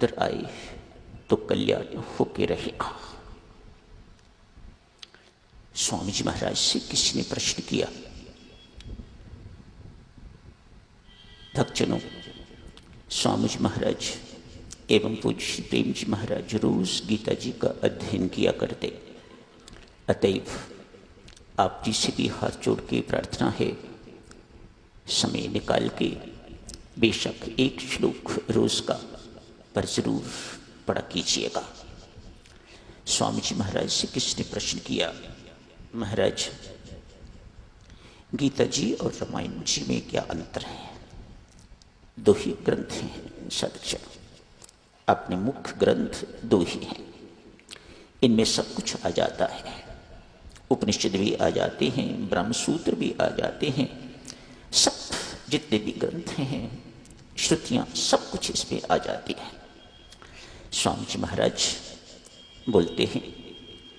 पुत्र आए तो कल्याण होके रहेगा। स्वामी जी महाराज से किसी ने प्रश्न किया, भक्तजनों, स्वामी जी महाराज एवं पूज्य श्री प्रेम जी महाराज रोज गीता जी का अध्ययन किया करते, अतएव आप जी से भी हाथ जोड़ के प्रार्थना है, समय निकाल के बेशक एक श्लोक रोज का पर जरूर पढ़ा कीजिएगा। स्वामी जी महाराज से किसने प्रश्न किया, महाराज गीता जी और रामायण जी में क्या अंतर है? दो ही ग्रंथ हैं सदगुरु, अपने मुख्य ग्रंथ दो ही हैं, इनमें सब कुछ आ जाता है। उपनिषद भी आ जाते हैं, ब्रह्मसूत्र भी आ जाते हैं, सब जितने भी ग्रंथ हैं, श्रुतियां, सब कुछ इसमें आ जाती हैं। स्वामी जी महाराज बोलते हैं,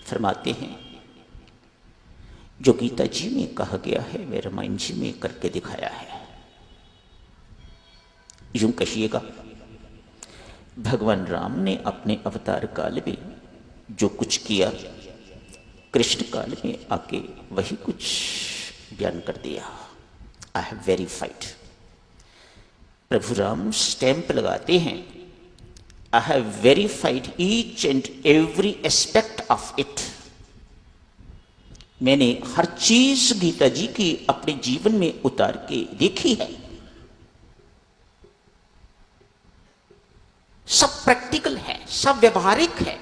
फरमाते हैं, जो गीता जी में कहा गया है वह रामायण जी में करके दिखाया है। यूं कहिएगा, भगवान राम ने अपने अवतार काल में जो कुछ किया, कृष्ण काल में आके वही कुछ बयान कर दिया। I have verified. Prabhu Ram stamp लगाते हैं, I have verified each and every aspect of it. मैंने हर चीज गीता जी की अपने जीवन में उतार के देखी है। सब प्रैक्टिकल है, सब व्यवहारिक है,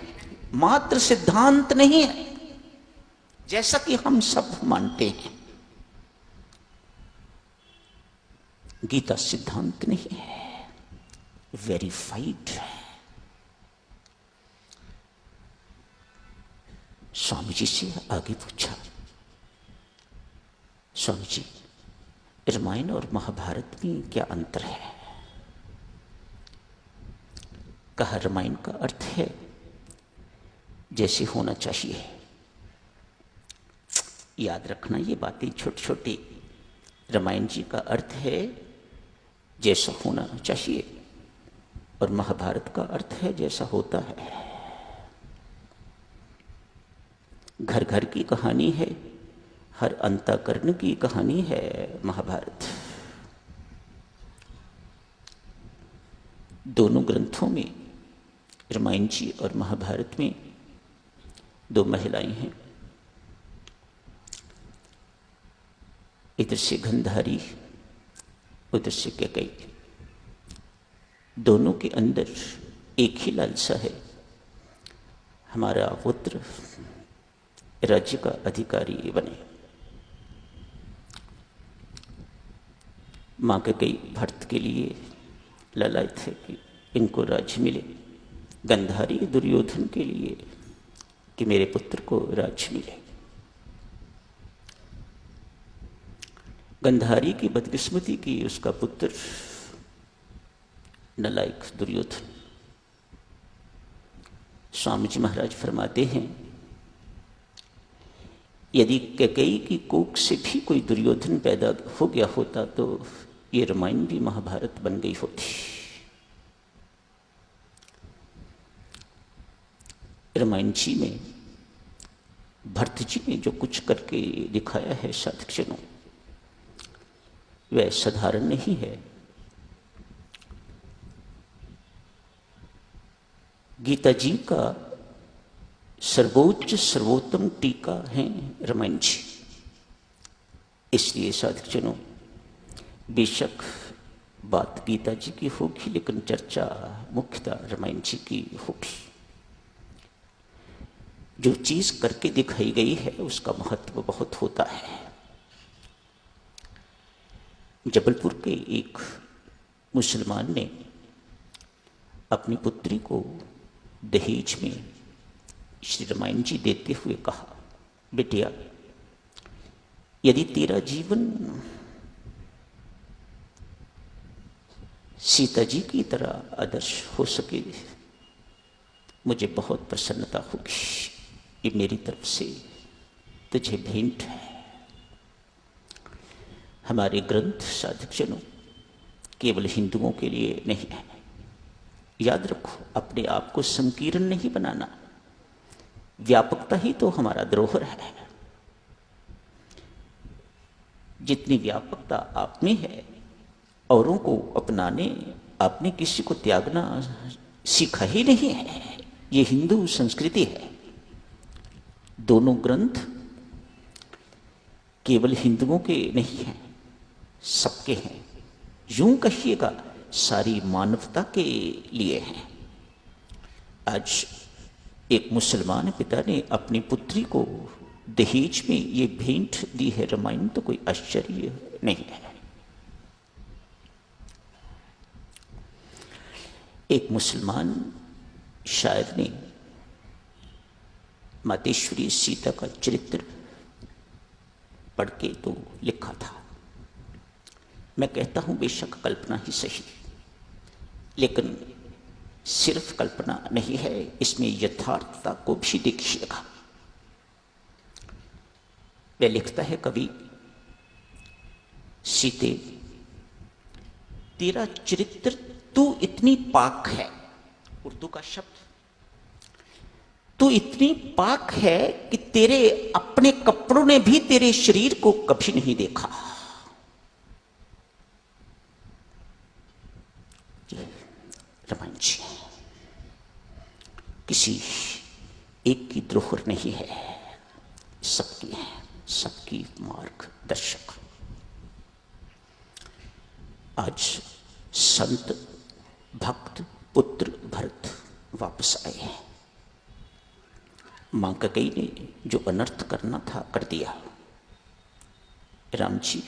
मात्र सिद्धांत नहीं है जैसा कि हम सब मानते हैं। गीता सिद्धांत नहीं है, वेरीफाइड है। स्वामी जी से आगे पूछा, स्वामी जी रामायण और महाभारत में क्या अंतर है? कहा, रामायण का अर्थ है जैसे होना चाहिए। याद रखना ये बातें छोटी छोटी। रामायण जी का अर्थ है जैसा होना चाहिए और महाभारत का अर्थ है जैसा होता है। घर घर की कहानी है, हर अंतःकरण की कहानी है महाभारत। दोनों ग्रंथों में, रामायण जी और महाभारत में, दो महिलाएं हैं। इधर से गंधारी, उधर से कैकेयी। दोनों के अंदर एक ही लालसा है, हमारा पुत्र राज्य का अधिकारी बने। माँ कैकेयी भरत के लिए लालायित थे कि इनको राज्य मिले, गंधारी दुर्योधन के लिए कि मेरे पुत्र को राज्य मिले। गंधारी की बदकिस्मती की उसका पुत्र नालायक दुर्योधन। स्वामी जी महाराज फरमाते हैं, यदि कैकेयी की कोख से भी कोई दुर्योधन पैदा हो गया होता तो ये रामायण भी महाभारत बन गई होती। रामायण जी में भरत जी ने जो कुछ करके दिखाया है साधकजनों, वह साधारण नहीं है। गीता जी का सर्वोच्च सर्वोत्तम टीका है रामायण जी। इसलिए साधकजनों, बेशक बात गीता जी की होगी लेकिन चर्चा मुख्यतः रामायण जी की होगी। जो चीज करके दिखाई गई है उसका महत्व बहुत होता है। जबलपुर के एक मुसलमान ने अपनी पुत्री को दहेज में श्री रामायण जी देते हुए कहा, बेटिया यदि तेरा जीवन सीता जी की तरह आदर्श हो सके, मुझे बहुत प्रसन्नता होगी। ये मेरी तरफ से तुझे भेंट है। हमारे ग्रंथ साधकजनों केवल हिंदुओं के लिए नहीं है, याद रखो, अपने आप को संकीर्ण नहीं बनाना। व्यापकता ही तो हमारा धरोहर है। जितनी व्यापकता आप में है, औरों को अपनाने, आपने किसी को त्यागना सीखा ही नहीं है। ये हिंदू संस्कृति है। दोनों ग्रंथ केवल हिंदुओं के नहीं हैं, सबके हैं। यूं कहिएगा सारी मानवता के लिए हैं। आज एक मुसलमान पिता ने अपनी पुत्री को दहेज में ये भेंट दी है रामायण, तो कोई आश्चर्य नहीं है। एक मुसलमान शायर ने मातेश्वरी सीता का चरित्र पढ़ के तो लिखा था। मैं कहता हूं बेशक कल्पना ही सही, लेकिन सिर्फ कल्पना नहीं है, इसमें यथार्थता को भी देखिएगा। वह लिखता है कवि, सीते तेरा चरित्र तू इतनी पाक है, उर्दू का शब्द, तू इतनी पाक है कि तेरे अपने कपड़ों ने भी तेरे शरीर को कभी नहीं देखा। रामायण जी किसी एक की धरोहर नहीं है, सबकी है, सबकी मार्गदर्शक। आज संत भक्त पुत्र भरत वापस आए हैं। मां कैकेयी ने जो अनर्थ करना था कर दिया। राम जी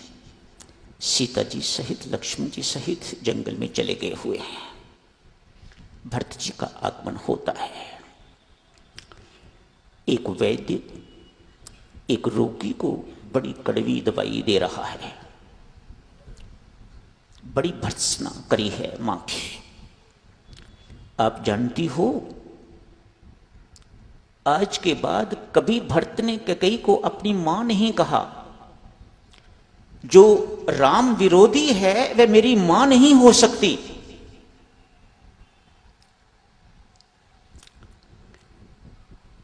सीता जी सहित लक्ष्मण जी सहित जंगल में चले गए हुए हैं। भरत जी का आगमन होता है। एक वैद्य एक रोगी को बड़ी कड़वी दवाई दे रहा है। बड़ी भर्त्सना करी है मां की। आप जानती हो, आज के बाद कभी भरत ने कैकेयी को अपनी मां नहीं कहा। जो राम विरोधी है वह मेरी मां नहीं हो सकती।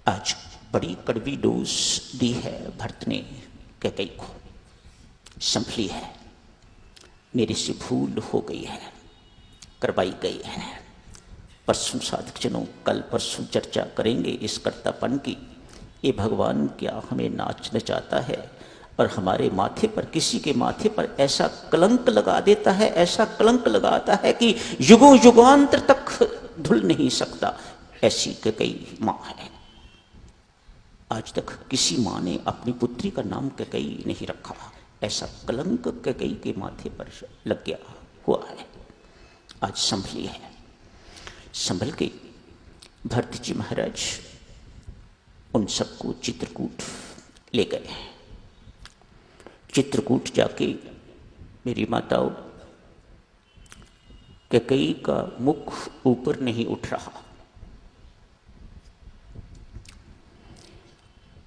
आज बड़ी कड़वी डोज दी है भरत ने कैकेयी को। संभली है, मेरे से भूल हो गई है, करवाई गई है। परसों साधक जनों, कल परसों चर्चा करेंगे इस कर्तापन की। ये भगवान क्या हमें नाच नचाता है और हमारे माथे पर, किसी के माथे पर ऐसा कलंक लगा देता है, ऐसा कलंक लगाता है कि युगों युगांतर तक धुल नहीं सकता। ऐसी कैकेयी मां है। आज तक किसी मां ने अपनी पुत्री का नाम कैकेयी नहीं रखा। ऐसा कलंक कैकेयी के माथे पर लग गया हुआ है। आज संभली है। संभल के भरत जी महाराज उन सबको चित्रकूट ले गए। चित्रकूट जाके मेरी माताओं, कैकेयी का मुख ऊपर नहीं उठ रहा।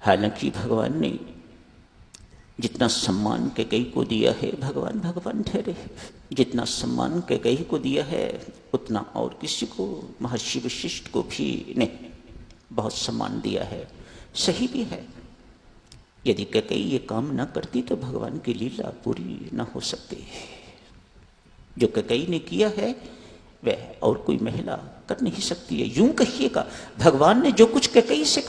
हालांकि भगवान ने जितना सम्मान कैकेयी को दिया है, भगवान भगवान ठहरे। जितना सम्मान कैकेयी को दिया है उतना और किसी को, महर्षि वशिष्ठ को भी नहीं बहुत सम्मान दिया है। सही भी है। यदि कैकेयी ये काम न करती तो भगवान की लीला पूरी न हो सकती। जो कैकेयी ने किया है वह और कोई महिला कर नहीं सकती है। यूं कहिएगा भगवान ने जो कुछ कैकेयी से